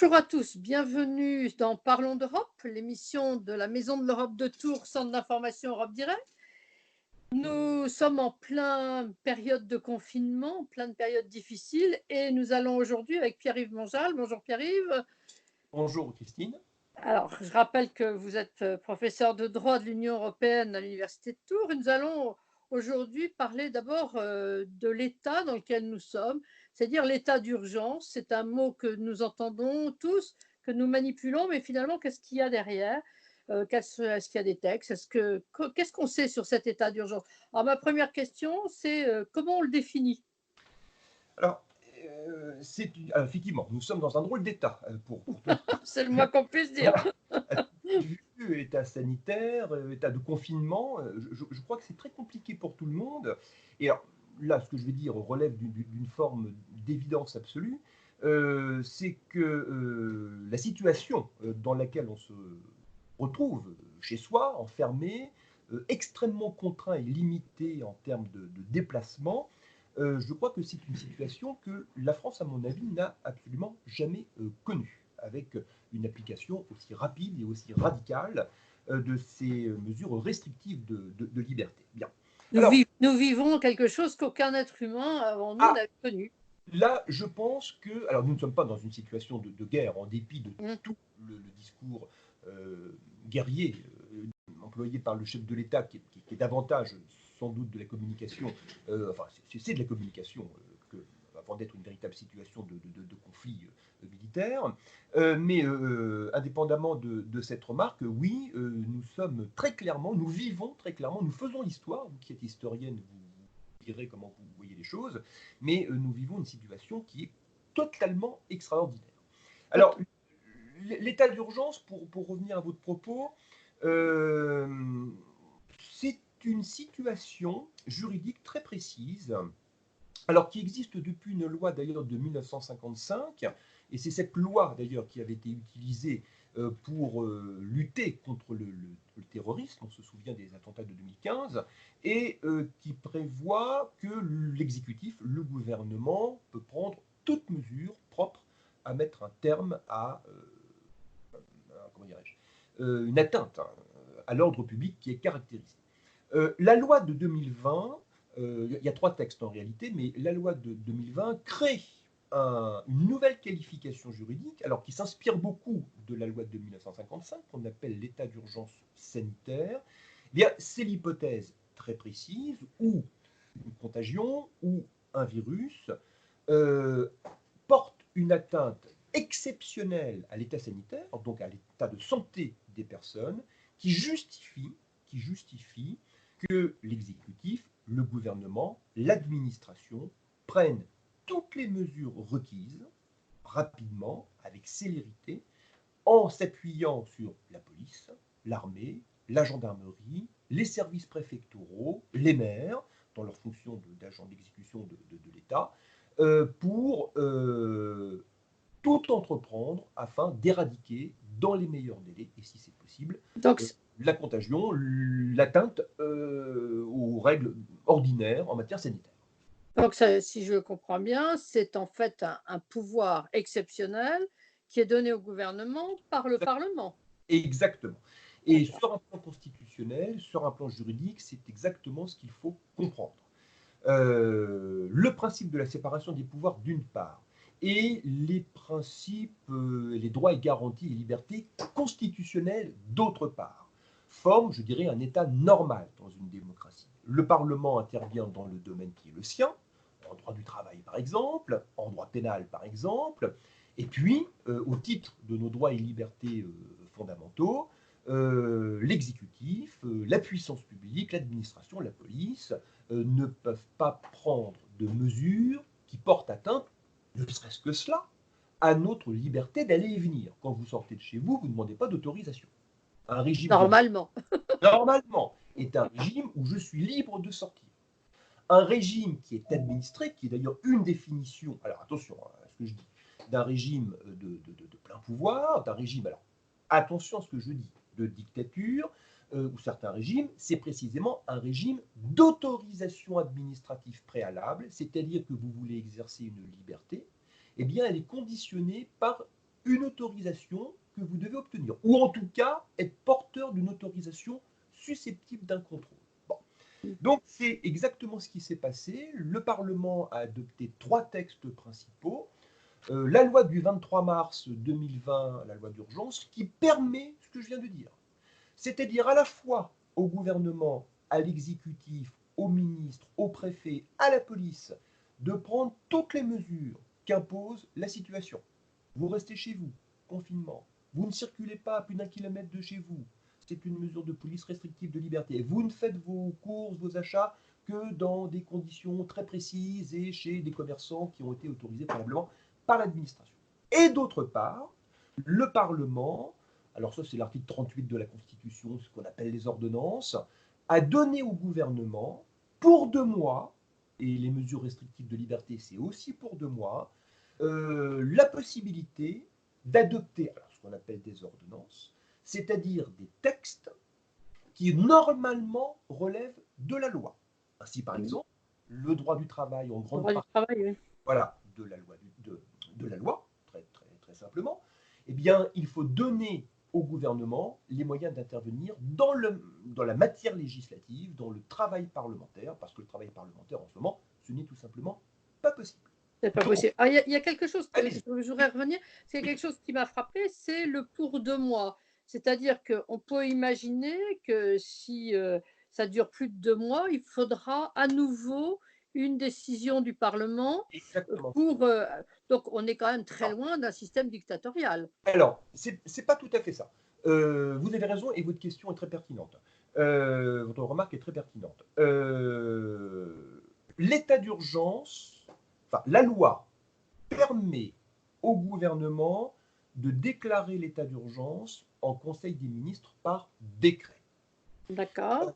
Bonjour à tous, bienvenue dans Parlons d'Europe, l'émission de la Maison de l'Europe de Tours, centre d'information Europe Direct. Nous sommes en pleine période de confinement, pleine période difficile, et nous allons aujourd'hui avec Pierre-Yves Monjal. Bonjour Pierre-Yves. Bonjour Christine. Alors, je rappelle que vous êtes professeur de droit de l'Union européenne à l'Université de Tours, et nous allons aujourd'hui parler d'abord de l'état dans lequel nous sommes, c'est-à-dire l'état d'urgence. C'est un mot que nous entendons tous, que nous manipulons, mais finalement, qu'est-ce qu'il y a derrière? Est-ce qu'il y a des textes? Qu'est-ce qu'on sait sur cet état d'urgence? Alors, ma première question, c'est comment on le définit? Alors, effectivement, nous sommes dans un drôle d'état, pour tout dire. C'est le moins qu'on puisse dire. Voilà. Vu état sanitaire, état de confinement, je crois que c'est très compliqué pour tout le monde. Et alors, là, ce que je vais dire relève d'une forme d'évidence absolue. C'est que la situation dans laquelle on se retrouve chez soi, enfermé, extrêmement contraint et limité en termes de déplacement, je crois que c'est une situation que la France, à mon avis, n'a absolument jamais connue, avec une application aussi rapide et aussi radicale de ces mesures restrictives de liberté. Bien. Alors, Nous vivons quelque chose qu'aucun être humain avant nous ah, n'a connu. là, je pense que, alors nous ne sommes pas dans une situation de guerre, en dépit de Mmh. tout le discours guerrier employé par le chef de l'État, qui est davantage sans doute de la communication, enfin c'est de la communication avant d'être une véritable situation de conflit militaire. Mais indépendamment de cette remarque, oui, nous sommes très clairement, nous vivons très clairement, nous faisons l'histoire, vous qui êtes historienne, vous direz comment vous voyez les choses, mais nous vivons une situation qui est totalement extraordinaire. Alors, l'état d'urgence, pour revenir à votre propos, c'est une situation juridique très précise, alors qui existe depuis une loi d'ailleurs de 1955, et c'est cette loi d'ailleurs qui avait été utilisée pour lutter contre le terrorisme, on se souvient des attentats de 2015, et qui prévoit que l'exécutif, le gouvernement, peut prendre toute mesure propre à mettre un terme à comment dirais-je, une atteinte à l'ordre public qui est caractérisée. La loi de 2020, il y a trois textes en réalité, mais la loi de 2020 crée une nouvelle qualification juridique, alors qui s'inspire beaucoup de la loi de 1955, qu'on appelle l'état d'urgence sanitaire. Eh bien, c'est l'hypothèse très précise où une contagion ou un virus euh, porte une atteinte exceptionnelle à l'état sanitaire, donc à l'état de santé des personnes, qui justifie que l'exécutif, le gouvernement, l'administration prennent toutes les mesures requises rapidement, avec célérité, en s'appuyant sur la police, l'armée, la gendarmerie, les services préfectoraux, les maires, dans leur fonction d'agents d'exécution de l'État, pour tout entreprendre afin d'éradiquer dans les meilleurs délais, et si c'est possible, Donc, la contagion, l'atteinte aux règles ordinaires en matière sanitaire. si je comprends bien, c'est en fait un pouvoir exceptionnel qui est donné au gouvernement par le Parlement. Exactement. Et D'accord. sur un plan constitutionnel, sur un plan juridique, c'est exactement ce qu'il faut comprendre. Le principe de la séparation des pouvoirs d'une part, et les principes, les droits et garanties et libertés constitutionnelles d'autre part, forment, je dirais, un État normal dans une démocratie. Le Parlement intervient dans le domaine qui est le sien, en droit du travail par exemple, en droit pénal par exemple, et puis, au titre de nos droits et libertés fondamentaux, l'exécutif, la puissance publique, l'administration, la police, ne peuvent pas prendre de mesures qui portent atteinte, ne serait-ce que cela, à notre liberté d'aller et venir. Quand vous sortez de chez vous, vous ne demandez pas d'autorisation. Un régime Normalement. normalement, est un régime où je suis libre de sortir. Un régime qui est administré, qui est d'ailleurs une définition, alors attention à ce que je dis, d'un régime de plein pouvoir, d'un régime, alors attention à ce que je dis, de dictature, ou certains régimes, c'est précisément un régime d'autorisation administrative préalable, c'est-à-dire que vous voulez exercer une liberté, eh bien elle est conditionnée par une autorisation que vous devez obtenir, ou en tout cas être porteur d'une autorisation susceptible d'un contrôle. Bon. Donc c'est exactement ce qui s'est passé. Le Parlement a adopté 3 textes principaux. La loi du 23 mars 2020, la loi d'urgence, qui permet ce que je viens de dire. C'est-à-dire à la fois au gouvernement, à l'exécutif, aux ministres, aux préfets, à la police, de prendre toutes les mesures qu'impose la situation. Vous restez chez vous, confinement. Vous ne circulez pas à plus d'1 kilomètre de chez vous. C'est une mesure de police restrictive de liberté. Vous ne faites vos courses, vos achats que dans des conditions très précises et chez des commerçants qui ont été autorisés probablement par l'administration. Et d'autre part, le Parlement, alors ça c'est l'article 38 de la Constitution, ce qu'on appelle les ordonnances, a donné au gouvernement pour 2 mois, et les mesures restrictives de liberté c'est aussi pour 2 mois, la possibilité d'adopter ce qu'on appelle des ordonnances, c'est-à-dire des textes qui normalement relèvent de la loi. Ainsi, par exemple, le droit du travail en Le grande droit du partie, travail, oui. voilà, de la loi très, très, très simplement, eh bien, il faut donner au gouvernement les moyens d'intervenir dans la matière législative, dans le travail parlementaire, parce que le travail parlementaire en ce moment, ce n'est tout simplement pas possible. C'est pas Donc, possible. Ah, il y a quelque chose que allez-y. je voudrais revenir, c'est quelque chose qui m'a frappé, c'est le pour 2 mois. C'est-à-dire qu'on peut imaginer que si, ça dure plus de 2 mois, il faudra à nouveau une décision du parlement, Exactement. pour, donc on est quand même très Alors, loin d'un système dictatorial. alors, c'est pas tout à fait ça. Vous avez raison et votre question est très pertinente. Votre remarque est très pertinente. L'état d'urgence, enfin, la loi permet au gouvernement de déclarer l'état d'urgence en Conseil des ministres par décret. D'accord.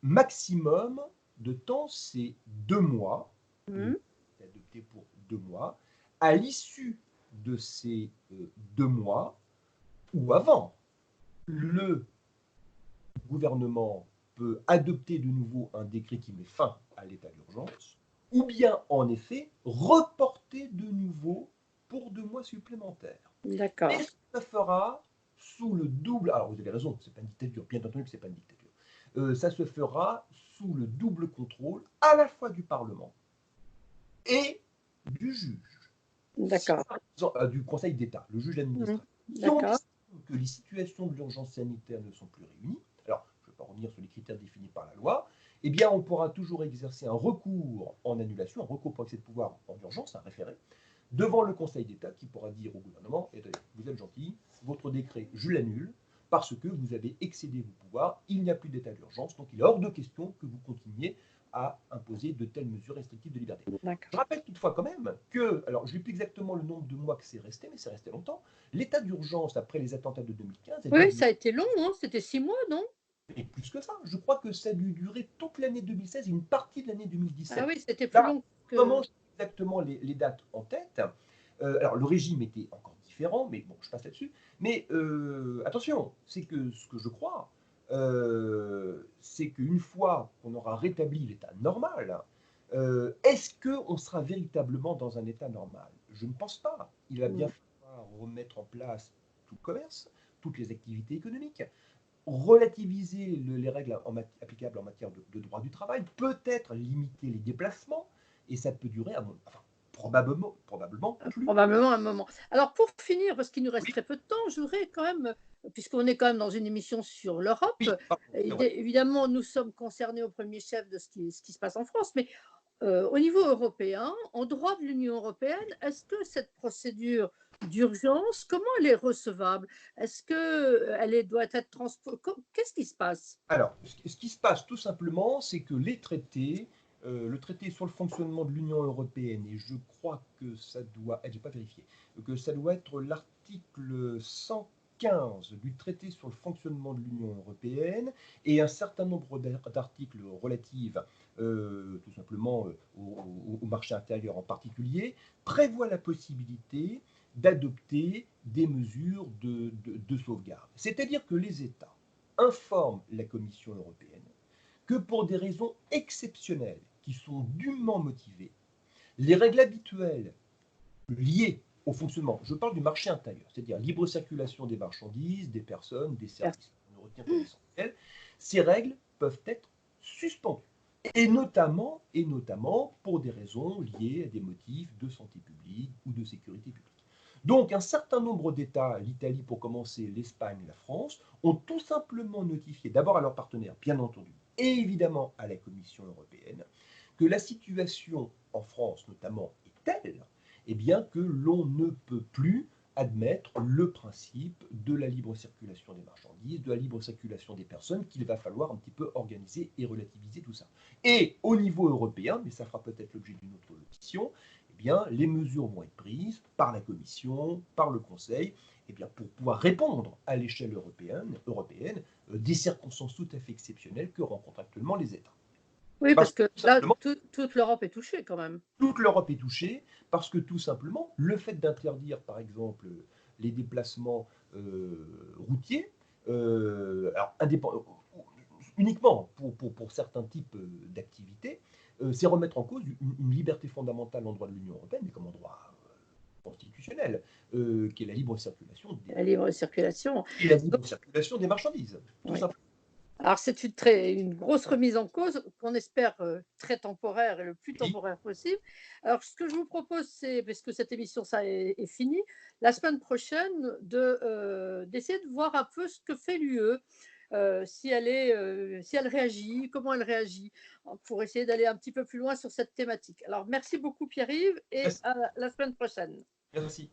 Maximum de temps, c'est 2 mois. Le Mmh. est adopté pour 2 mois. À l'issue de ces 2 mois, ou avant, le gouvernement peut adopter de nouveau un décret qui met fin à l'état d'urgence, ou bien, en effet, reporter de nouveau pour 2 mois supplémentaires. D'accord. Et ça fera sous le double. Alors, vous avez raison, c'est pas une dictature, bien entendu que c'est pas une dictature. Ça se fera sous le double contrôle à la fois du Parlement et du juge. Si, D'accord. par exemple, du Conseil d'État, le juge Mmh. administratif. Si on D'accord. estime que les situations de l'urgence sanitaire ne sont plus réunies, alors je ne vais pas revenir sur les critères définis par la loi, eh bien on pourra toujours exercer un recours en annulation, un recours pour excès de pouvoir en urgence, un référé, devant le Conseil d'État qui pourra dire au gouvernement, eh bien, vous êtes gentil, votre décret, je l'annule, parce que vous avez excédé vos pouvoirs, il n'y a plus d'état d'urgence, donc il est hors de question que vous continuiez à imposer de telles mesures restrictives de liberté. D'accord. Je rappelle toutefois quand même que, alors je ne sais plus exactement le nombre de mois que c'est resté, mais c'est resté longtemps, l'état d'urgence après les attentats de 2015 a dû Oui, durer, ça a été long, hein, c'était 6 mois, non? et plus que ça, je crois que ça a dû durer toute l'année 2016 et une partie de l'année Ah 2017. oui, c'était plus Là, long comment que j'ai exactement les dates en tête. Alors le régime était encore différent, mais bon, je passe là-dessus. Mais attention, c'est que ce que je crois, c'est qu'une fois qu'on aura rétabli l'état normal, est-ce qu'on sera véritablement dans un état normal? Je ne pense pas. Il va bien mmh, falloir remettre en place tout le commerce, toutes les activités économiques, relativiser les règles applicables en matière de droit du travail, peut-être limiter les déplacements, et ça peut durer, enfin, probablement plus. probablement un moment. Alors pour finir, parce qu'il nous reste Oui, très peu de temps, je voudrais quand même, puisqu'on est quand même dans une émission sur l'Europe, oui, pardon, c'est vrai. évidemment nous sommes concernés au premier chef de ce qui se passe en France, mais au niveau européen, en droit de l'Union européenne, est-ce que cette procédure d'urgence, comment elle est recevable? Est-ce qu'elle doit être transposée? Qu'est-ce qui se pace? Alors, ce qui se passe tout simplement, c'est que les traités, le traité sur le fonctionnement de l'Union européenne, et je crois que ça doit, j'ai pas vérifié, que ça doit être l'article 115 du traité sur le fonctionnement de l'Union européenne, et un certain nombre d'articles relatifs tout simplement au marché intérieur en particulier, prévoient la possibilité d'adopter des mesures de sauvegarde. C'est-à-dire que les États informe la Commission européenne que pour des raisons exceptionnelles qui sont dûment motivées, les règles habituelles liées au fonctionnement. Je parle du marché intérieur, c'est-à-dire libre circulation des marchandises, des personnes, des services. On ne retient que l'essentiel. Ces règles peuvent être suspendues. Et notamment pour des raisons liées à des motifs de santé publique ou de sécurité publique. Donc, un certain nombre d'États, l'Italie pour commencer, l'Espagne, la France, ont tout simplement notifié, d'abord à leurs partenaires, bien entendu, et évidemment à la Commission européenne, que la situation en France, notamment, est telle eh bien, que l'on ne peut plus admettre le principe de la libre circulation des marchandises, de la libre circulation des personnes, qu'il va falloir un petit peu organiser et relativiser tout ça. Et au niveau européen, mais ça fera peut-être l'objet d'une autre audition, eh bien, les mesures vont être prises par la Commission, par le Conseil, eh bien, pour pouvoir répondre à l'échelle européenne des circonstances tout à fait exceptionnelles que rencontrent actuellement les États. Oui, parce que là, toute l'Europe est touchée quand même. Toute l'Europe est touchée parce que tout simplement, le fait d'interdire, par exemple, les déplacements routiers, alors uniquement pour certains types d'activités, c'est remettre en cause une liberté fondamentale en droit de l'Union européenne, mais comme en droit constitutionnel, qui est la libre circulation La libre circulation. Et la libre circulation des marchandises, tout Oui. simplement. Alors, c'est une grosse remise en cause qu'on espère très temporaire et le plus temporaire possible. Alors, ce que je vous propose, c'est, parce que cette émission, ça est fini, la semaine prochaine, d'essayer de voir un peu ce que fait l'UE, si elle réagit, comment elle réagit, pour essayer d'aller un petit peu plus loin sur cette thématique. Alors, merci beaucoup Pierre-Yves et à la semaine prochaine. Merci.